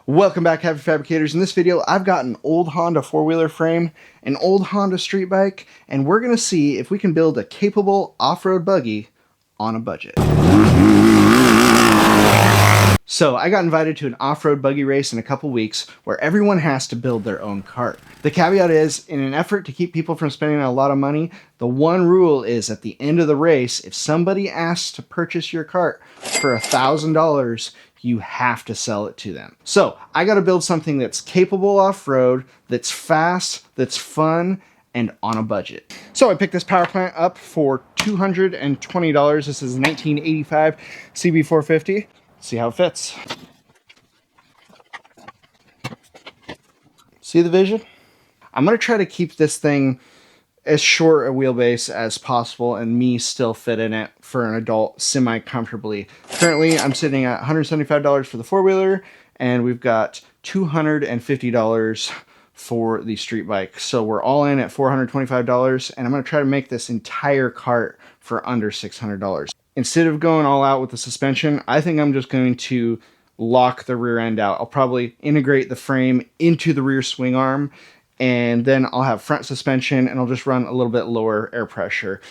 Welcome back, Happy Fabricators. In this video, I've got an old Honda four-wheeler frame, an old Honda street bike, and we're going to see if we can build a capable off-road buggy on a budget. So I got invited to an off-road buggy race in a couple weeks where everyone has to build their own cart. The caveat is, in an effort to keep people from spending a lot of money, the one rule is at the end of the race, if somebody asks to purchase your cart for $1,000, you have to sell it to them. So I got to build something that's capable off-road, that's fast, that's fun, and on a budget. So I picked this power plant up for $220. This is a 1985 CB450. See how it fits. See the vision? I'm going to try to keep this thing as short a wheelbase as possible and me still fit in it for an adult semi-comfortably. Currently, I'm sitting at $175 for the four-wheeler, and we've got $250 for the street bike. So we're all in at $425, and I'm going to try to make this entire cart for under $600. Instead of going all out with the suspension, I think I'm just going to lock the rear end out. I'll probably integrate the frame into the rear swing arm, and then I'll have front suspension, and I'll just run a little bit lower air pressure.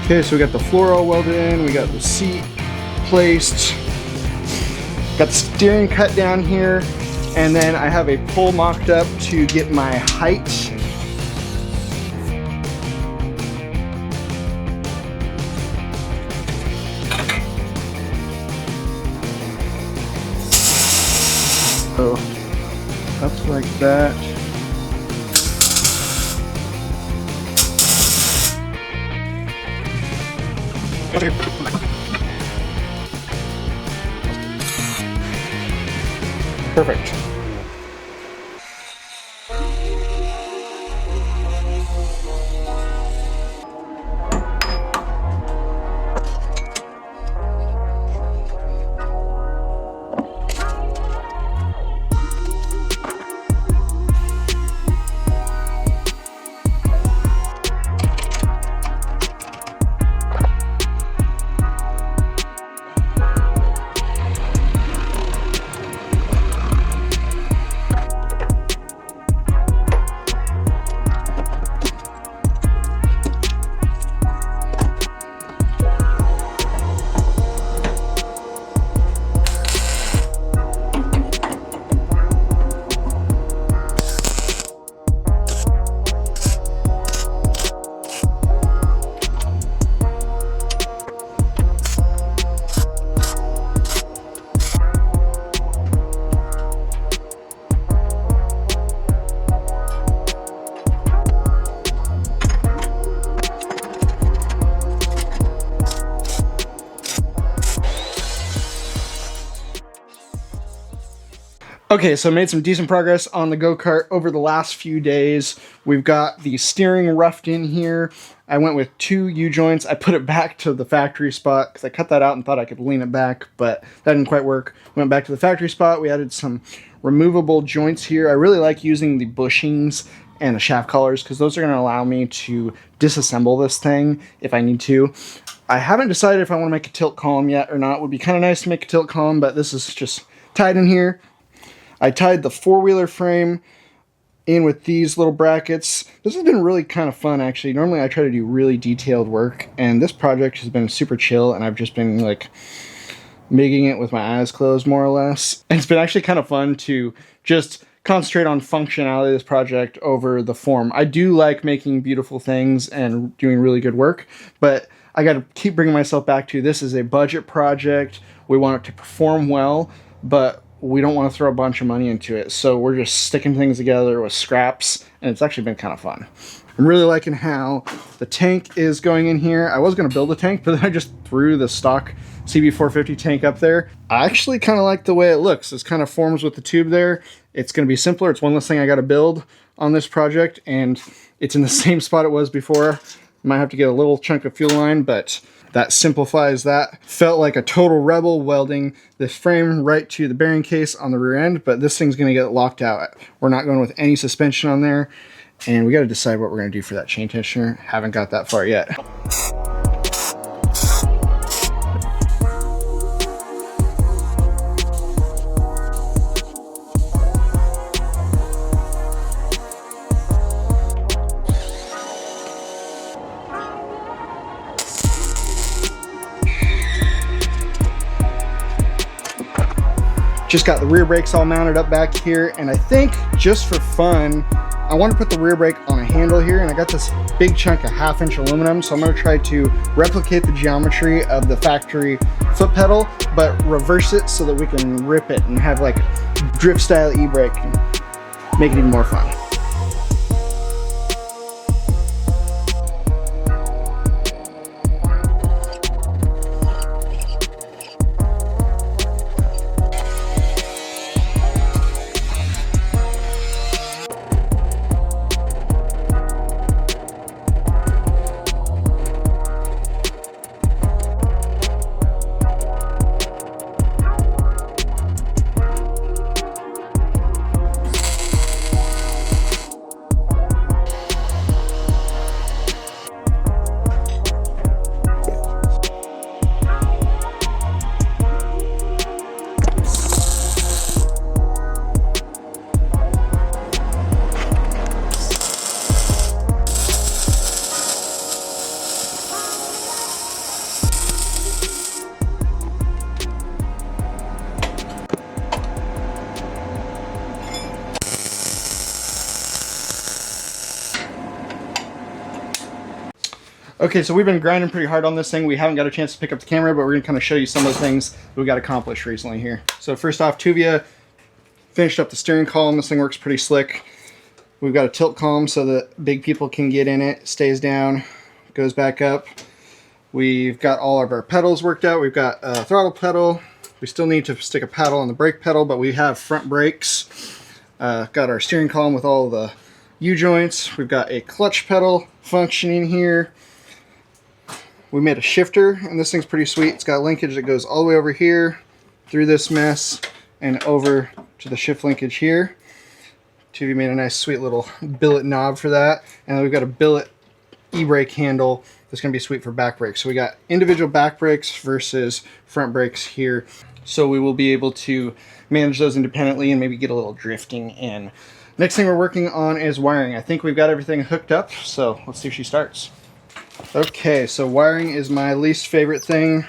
Okay, so we got the floor all welded in, we got the seat placed, got the steering cut down here, and then I have a pole mocked up to get my height. So, up like that. Perfect. Okay, so I made some decent progress on the go-kart over the last few days. We've got the steering roughed in here. I went with 2 U-joints. I put it back to the factory spot because I cut that out and thought I could lean it back, but that didn't quite work. Went back to the factory spot. We added some removable joints here. I really like using the bushings and the shaft collars because those are going to allow me to disassemble this thing if I need to. I haven't decided if I want to make a tilt column yet or not. It would be kind of nice to make a tilt column, but this is just tied in here. I tied the four-wheeler frame in with these little brackets. This has been really kind of fun, actually. Normally I try to do really detailed work, and this project has been super chill, and I've just been like making it with my eyes closed, more or less. And it's been actually kind of fun to just concentrate on functionality of this project over the form. I do like making beautiful things and doing really good work, but I got to keep bringing myself back to this is a budget project. We want it to perform well, but we don't want to throw a bunch of money into it. So we're just sticking things together with scraps, and it's actually been kind of fun. I'm really liking how the tank is going in here. I was going to build a tank, but then I just threw the stock CB450 tank up there. I actually kind of like the way it looks. This kind of forms with the tube there. It's going to be simpler. It's one less thing I got to build on this project, and it's in the same spot it was before. Might have to get a little chunk of fuel line, but that simplifies that. Felt like a total rebel welding this frame right to the bearing case on the rear end, but this thing's going to get locked out. We're not going with any suspension on there, and we got to decide what we're going to do for that chain tensioner. Haven't got that far yet. Just got the rear brakes all mounted up back here, and I think just for fun, I want to put the rear brake on a handle here, and I got this big chunk of 1/2-inch aluminum, so I'm going to try to replicate the geometry of the factory foot pedal, but reverse it so that we can rip it and have like drift style e-brake and make it even more fun. Okay, so we've been grinding pretty hard on this thing. We haven't got a chance to pick up the camera, but we're gonna kind of show you some of the things we got accomplished recently here. So first off, Tuvia finished up the steering column. This thing works pretty slick. We've got a tilt column so that big people can get in it, stays down, goes back up. We've got all of our pedals worked out. We've got a throttle pedal. We still need to stick a paddle on the brake pedal, but we have front brakes. Got our steering column with all the U-joints. We've got a clutch pedal functioning here. We made a shifter, and this thing's pretty sweet. It's got linkage that goes all the way over here, through this mess, and over to the shift linkage here. Tuvia made a nice sweet little billet knob for that. And then we've got a billet e-brake handle that's going to be sweet for back brakes. So we got individual back brakes versus front brakes here. So we will be able to manage those independently and maybe get a little drifting in. Next thing we're working on is wiring. I think we've got everything hooked up, so let's see if she starts. Okay, so wiring is my least favorite thing.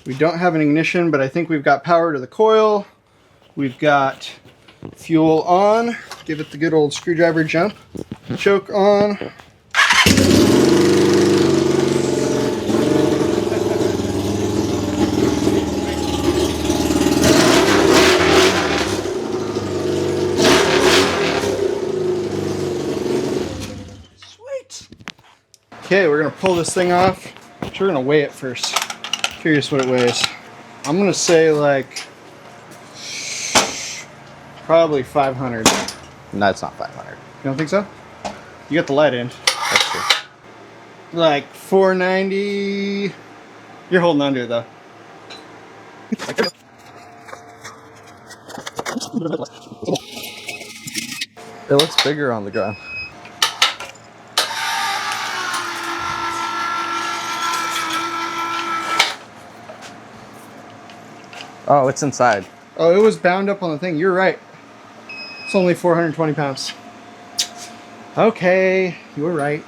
We don't have an ignition, but I think we've got power to the coil. We've got fuel on. Give it the good old screwdriver jump. Choke on. Okay, we're gonna pull this thing off. Actually, we're gonna weigh it first. Curious what it weighs. I'm gonna say like probably 500. No, it's not 500. You don't think so? You got the light in. That's true. Like 490. You're holding on to it though. It looks bigger on the ground. Oh, it's inside. Oh, it was bound up on the thing. You're right. It's only 420 pounds. Okay, you were right.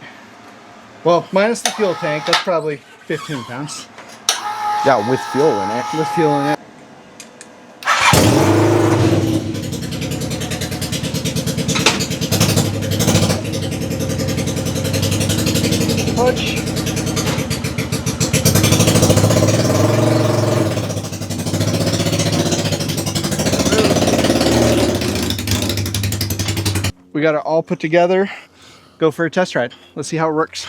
Well, minus the fuel tank, that's probably 15 pounds. Yeah, with fuel in it. With fuel in it. clutch. We got it all put together. Go for a test ride. Let's see how it works.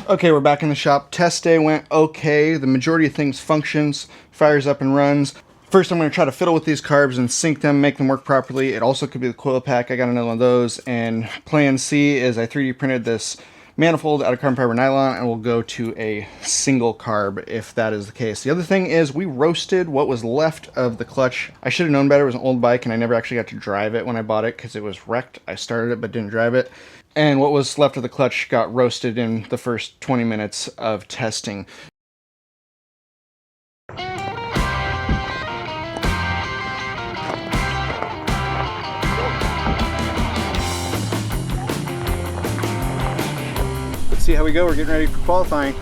Okay, we're back in the shop. Test day went okay. The majority of things functions, fires up and runs. First, I'm going to try to fiddle with these carbs and sync them, make them work properly. It also could be the coil pack. I got another one of those. And plan C is I 3D printed this manifold out of carbon fiber nylon, and we'll go to a single carb if that is the case. The other thing is we roasted what was left of the clutch. I should have known better. It was an old bike, and I never actually got to drive it when I bought it because it was wrecked. I started it but didn't drive it. And what was left of the clutch got roasted in the first 20 minutes of testing. Let's see how we go. We're getting ready for qualifying.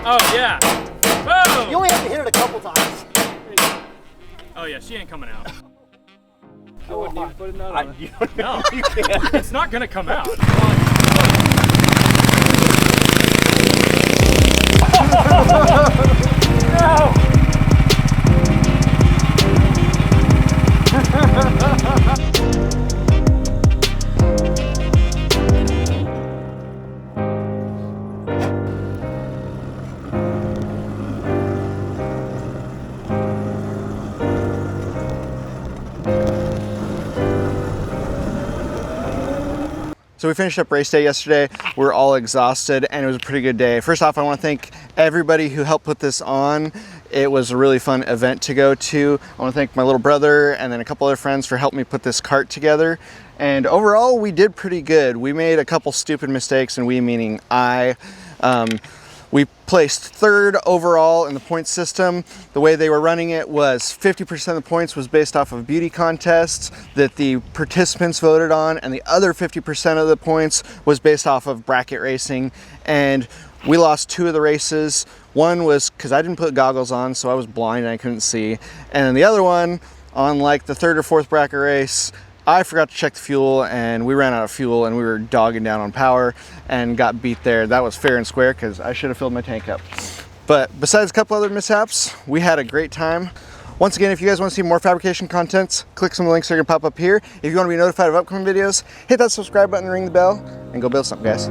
Oh, yeah. Whoa! You only have to hit it a couple times. Oh, yeah, she ain't coming out. I wouldn't even put a nut on it. No, You can't. it's not gonna come out. No! So we finished up race day yesterday. We're all exhausted and it was a pretty good day. First off, I want to thank everybody who helped put this on. It was a really fun event to go to. I want to thank my little brother and then a couple other friends for helping me put this kart together. And overall, we did pretty good. We made a couple stupid mistakes, and we meaning I. We placed third overall in the point system. The way they were running it was 50% of the points was based off of beauty contests that the participants voted on, and the other 50% of the points was based off of bracket racing. And we lost 2 of the races. One was because I didn't put goggles on, so I was blind and I couldn't see. And then the other one, on like the 3rd or 4th bracket race, I forgot to check the fuel and we ran out of fuel and we were dogging down on power and got beat there. That was fair and square because I should have filled my tank up. But besides a couple other mishaps, we had a great time. Once again, if you guys want to see more fabrication contents, click some of the links that are going to pop up here. If you want to be notified of upcoming videos, hit that subscribe button and ring the bell and go build something, guys.